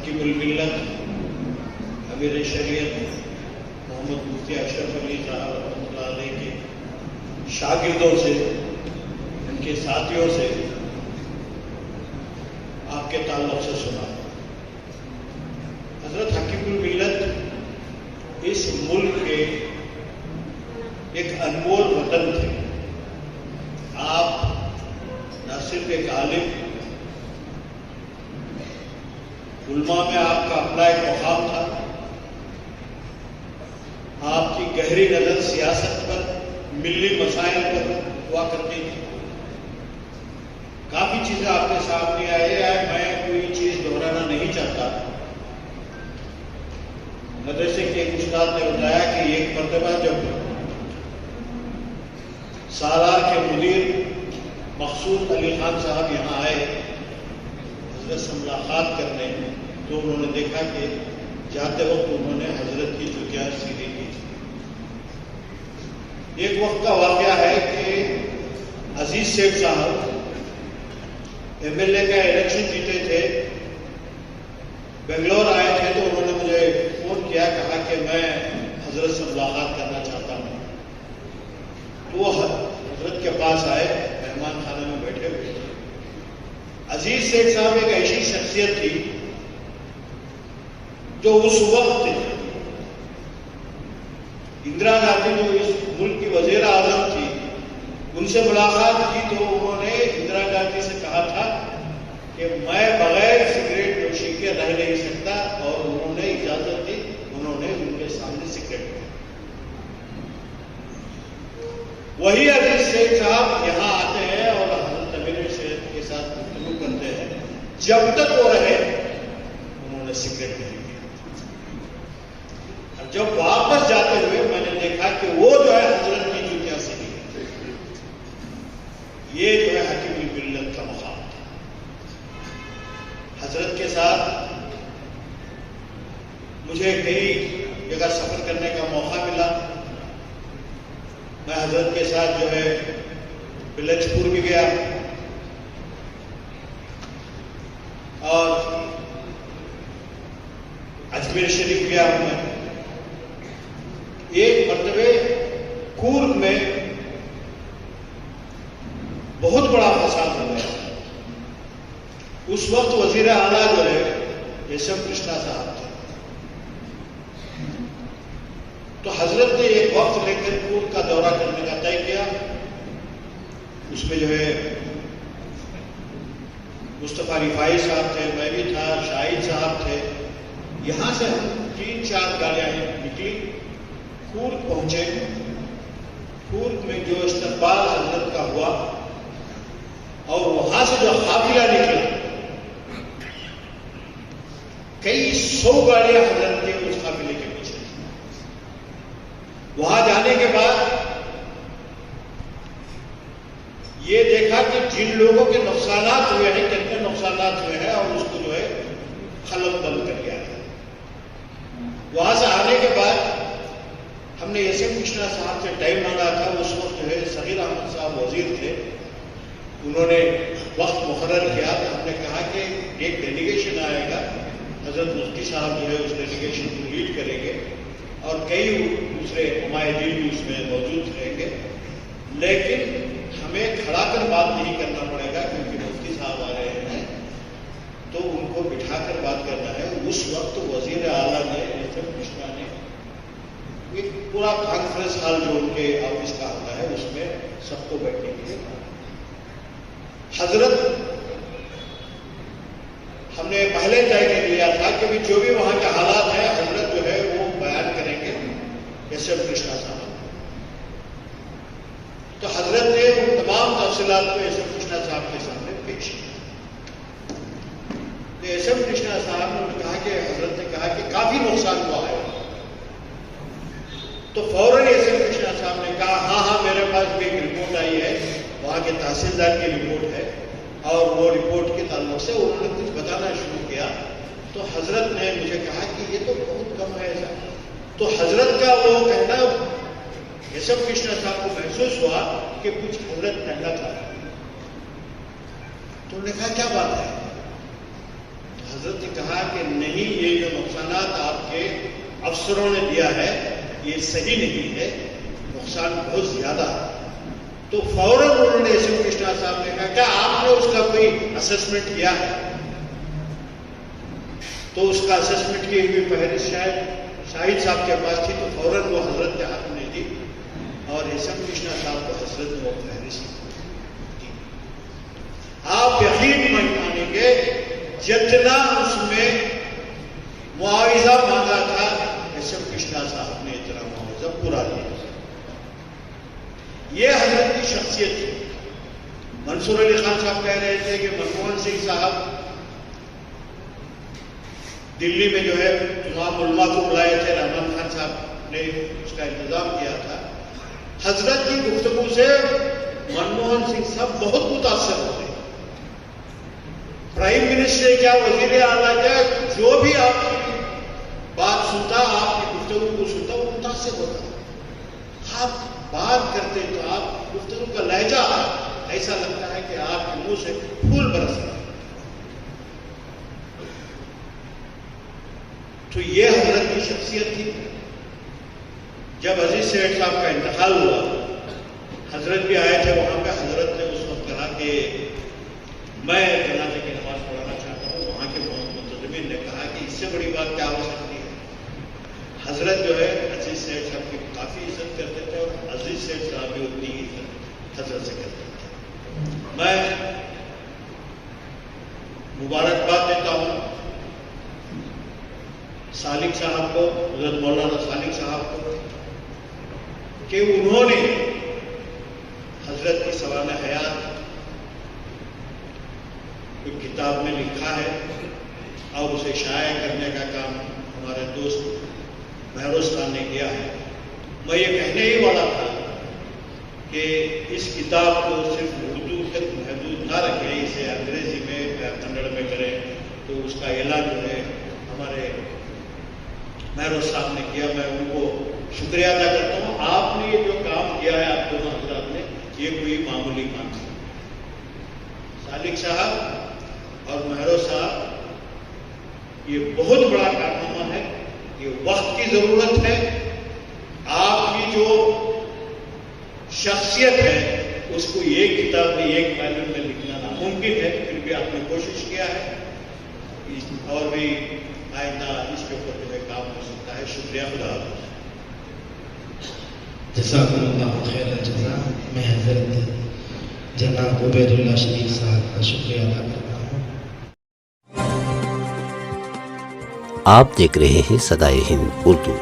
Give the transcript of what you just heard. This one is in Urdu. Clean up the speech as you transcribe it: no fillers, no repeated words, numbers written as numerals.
حکیم الملت امیر شریعت محمد مفتی اشرف علی صاحب رحمۃ اللہ علیہ کے شاگردوں سے، ان کے ساتھیوں سے آپ کے تعلق سے سنا۔ حضرت حکیم الملت اس ملک کے ایک انمول وطن تھے۔ آپ نہ صرف ایک عالم، علماء میں آپ کا اپنا ایک مقام تھا، آپ کی گہری نظر سیاست پر، ملی مسائل پر ہوا کرتی تھی۔ کافی چیزیں آپ کے سامنے آئے ہیں، میں کوئی چیز دہرانا نہیں چاہتا۔ مدرسے کے ایک استاد نے بتایا کہ ایک مرتبہ جب سالار کے مدیر مقصود علی خان صاحب یہاں آئے حضرت سے ملاقات کرنے، تو انہوں نے دیکھا کہ جاتے وقت انہوں نے حضرت کی جوتیاں سیدھی کی۔ ایک وقت کا واقعہ ہے کہ عزیز سیٹھ صاحب ایم ایل اے کا الیکشن جیتے تھے، بنگلور آئے تھے، تو انہوں نے مجھے فون کیا، کہا کہ میں حضرت سے ملاقات کرنا چاہتا ہوں۔ تو وہ حضرت کے پاس آئے، مہمان خانے میں بیٹھے ہوئے تھے۔ عزیز سیٹھ صاحب ایک ایسی شخصیت تھی جو اس وقت اندرا گاندھی جو اس ملک کی وزیر اعظم تھی، ان سے ملاقات کی تو انہوں نے اندرا گاندھی سے کہا تھا کہ میں بغیر سگریٹ نوشی کے رہ نہیں سکتا، اور انہوں نے اجازت دی، انہوں نے ان کے سامنے سگریٹ پی۔ وہی عزیز سیٹھ صاحب یہاں آتے ہیں اور حضرت امیر شریعت کے ساتھ گفتگو کرتے ہیں، جب تک وہ رہے انہوں نے سگریٹ نہیں پی۔ اور جب واپس جاتے ہوئے میں نے دیکھا کہ وہ جو ہے حضرت کی جوتیاں سے لی۔ یہ جو ہے حکیم الملت کا مقام تھا۔ حضرت کے ساتھ مجھے کئی جگہ سفر کرنے کا موقع ملا۔ میں حضرت کے ساتھ جو ہے بلچ پور بھی گیا اور اجمیر شریف گیا ہوں میں۔ ایک مرتبہ کورگ میں بہت بڑا فساد ہو گیا۔ اس وقت وزیر اعلیٰ جو ہے ایس ایم کرشنا صاحب تھے، تو حضرت نے ایک وقت لے کر کورگ کا دورہ کرنے کا طے کیا۔ اس میں جو ہے مصطفیٰ رفاعی صاحب تھے، میں بھی تھا، شاہد صاحب تھے۔ یہاں سے ہم 3-4 گاڑیاں نکلی، کورگ پہنچے۔ کورگ میں جو استقبال حضرت کا ہوا اور وہاں سے جو قافلہ نکلا، کئی 100 گاڑیاں حضرت کے اس قافلے کے پیچھے۔ وہاں جانے کے بعد یہ دیکھا کہ جن لوگوں کے نقصانات ہوئے ہیں، کتنے نقصانات ہوئے ہیں، اور اس کو جو ہے خلل بند کر دیا ہے۔ وہاں سے آنے کے بعد ہم نے ایس ایم کرشنا صاحب سے ٹائم مانگا تھا۔ اس وقت جو ہے صغیر احمد صاحب وزیر تھے، انہوں نے وقت مقرر کیا، تو ہم نے کہا کہ ایک ڈیلیگیشن آئے گا، حضرت مفتی صاحب جو ہے اس ڈیلیگیشن کو لیڈ کریں گے، اور کئی دوسرے نمائندین بھی اس میں موجود رہیں گے، لیکن ہمیں کھڑا کر بات نہیں کرنا پڑے گا کیونکہ مفتی صاحب آ رہے ہیں، تو ان کو بٹھا کر بات کرنا ہے۔ اس وقت وزیر اعلیٰ نے ایس ایم کرشنا نے ایک پورا کانفرنس ہال جو ان کے آفس کا ہوتا ہے اس میں سب کو بیٹھنے کے لیے کہا۔ حضرت ہم نے پہلے طے کر لیا تھا کہ جو بھی وہاں کے حالات ہیں حضرت جو ہے وہ بیان کریں گے ایس ایم کرشنا صاحب۔ تو حضرت نے ان تمام تفصیلات کو ایس ایم کرشنا صاحب کے سامنے پیش کیا۔ تو ایس ایم کرشنا صاحب نے کہا کہ حضرت نے کہا کہ کافی نقصان ہوا ہے، تو فوراً ایس ایم کرشنا صاحب نے کہا ہاں میرے پاس بھی ایک رپورٹ آئی ہے، وہاں کے تحصیلدار کی رپورٹ ہے، اور وہ رپورٹ کے تعلق سے انہوں نے کچھ بتانا شروع کیا۔ تو حضرت نے مجھے کہا کہ یہ تو بہت کم ہے ایسا۔ تو حضرت کا وہ کہنا ایس ایم کرشنا صاحب کو محسوس ہوا کہ کچھ حضرت کہنا تھا۔ تو انہوں نے کہا کیا بات ہے؟ تو حضرت نے کہا کہ نہیں یہ جو نقصانات آپ کے افسروں نے دیا ہے یہ صحیح نہیں ہے، نقصان بہت زیادہ ہے. تو فوراً انہوں نے ایس ایم کرشنا صاحب نے کہا کیا آپ نے اس کا کوئی اسسمنٹ کیا ہے؟ تو اس کا اسسمنٹ کی ہوئی فہرست شاہد صاحب کے پاس تھی، تو فوراً وہ حضرت کے ہاتھ میں دی اور ایس ایم کرشنا صاحب کو حضرت نے وہ فہرست دی. آپ یقین مانیں گے جتنا اس میں معاوضہ مانگا تھا ایس ایم کرشنا صاحب نے اتنا معاوضہ پورا لیا. یہ حضرت کی شخصیت تھی. منصور علی خان صاحب کہہ رہے تھے کہ منموہن سنگھ صاحب دلی میں جو ہے امام علماء کو بلائے تھے، رحمان خان صاحب نے اس کا انتظام کیا تھا. حضرت کی گفتگو سے منموہن سنگھ صاحب بہت متاثر ہوتے. پرائم منسٹر کیا وزیر اعلیٰ کیا جو بھی آپ کی بات سنتا، آپ کی گفتگو کو سنتا، وہ متاثر ہوتا. آپ بات کرتے تو آپ گفتگو کا لہجہ ایسا لگتا ہے کہ آپ کے منہ سے پھول برس رہا ہے. تو یہ حضرت کی شخصیت تھی. جب عزیز سیٹھ صاحب کا انتقال ہوا، حضرت بھی آئے تھے وہاں پہ. حضرت نے اس وقت کہا کہ میں جنازے کی نماز پڑھانا چاہتا ہوں. وہاں کے منتظمین نے کہا کہ اس سے بڑی بات کیا ہو سکتی ہے. حضرت جو ہے عزیز سیٹھ صاحب کی کافی عزت کرتے تھے اور عزیز سیٹھ صاحب بھی اتنی ہی عزت حضرت سے کرتے تھے. میں مبارکباد دیتا ہوں سالک صاحب کو، حضرت مولانا سالک صاحب کو، کہ انہوں نے حضرت کی سوانح حیات ایک کتاب میں لکھا ہے اور اسے شائع کرنے کا کام ہمارے دوست مہروز خان نے کیا ہے. میں یہ کہنے ہی والا تھا کہ اس کتاب کو صرف اردو تک محدود نہ رکھیں، اسے انگریزی میں یا کنڑ میں کریں. تو اس کا اعلان جو ہے ہمارے مہروز صاحب نے کیا. میں ان کو شکریہ ادا کرتا ہوں. آپ نے یہ جو کام کیا ہے آپ دونوں حضرات نے، یہ کوئی معمولی کام نہیں. سالک صاحب اور مہروز صاحب یہ بہت بڑا کارنامہ ہے. یہ وقت کی ضرورت ہے. آپ کی جو شخصیت ہے اس کو ایک کتاب میں ایک پیلن میں لکھنا ناممکن ہے، پھر بھی آپ نے کوشش کیا ہے. اور بھی آئندہ اس کے اوپر جو ہے کام ہو سکتا ہے. شکریہ. خدا حافظ. جزاکم اللہ خیر الجزا. میں حضرت جناب عبید اللہ شریف صاحب کا شکریہ ادا کرتا ہوں. آپ دیکھ رہے ہیں صدائے ہند اردو.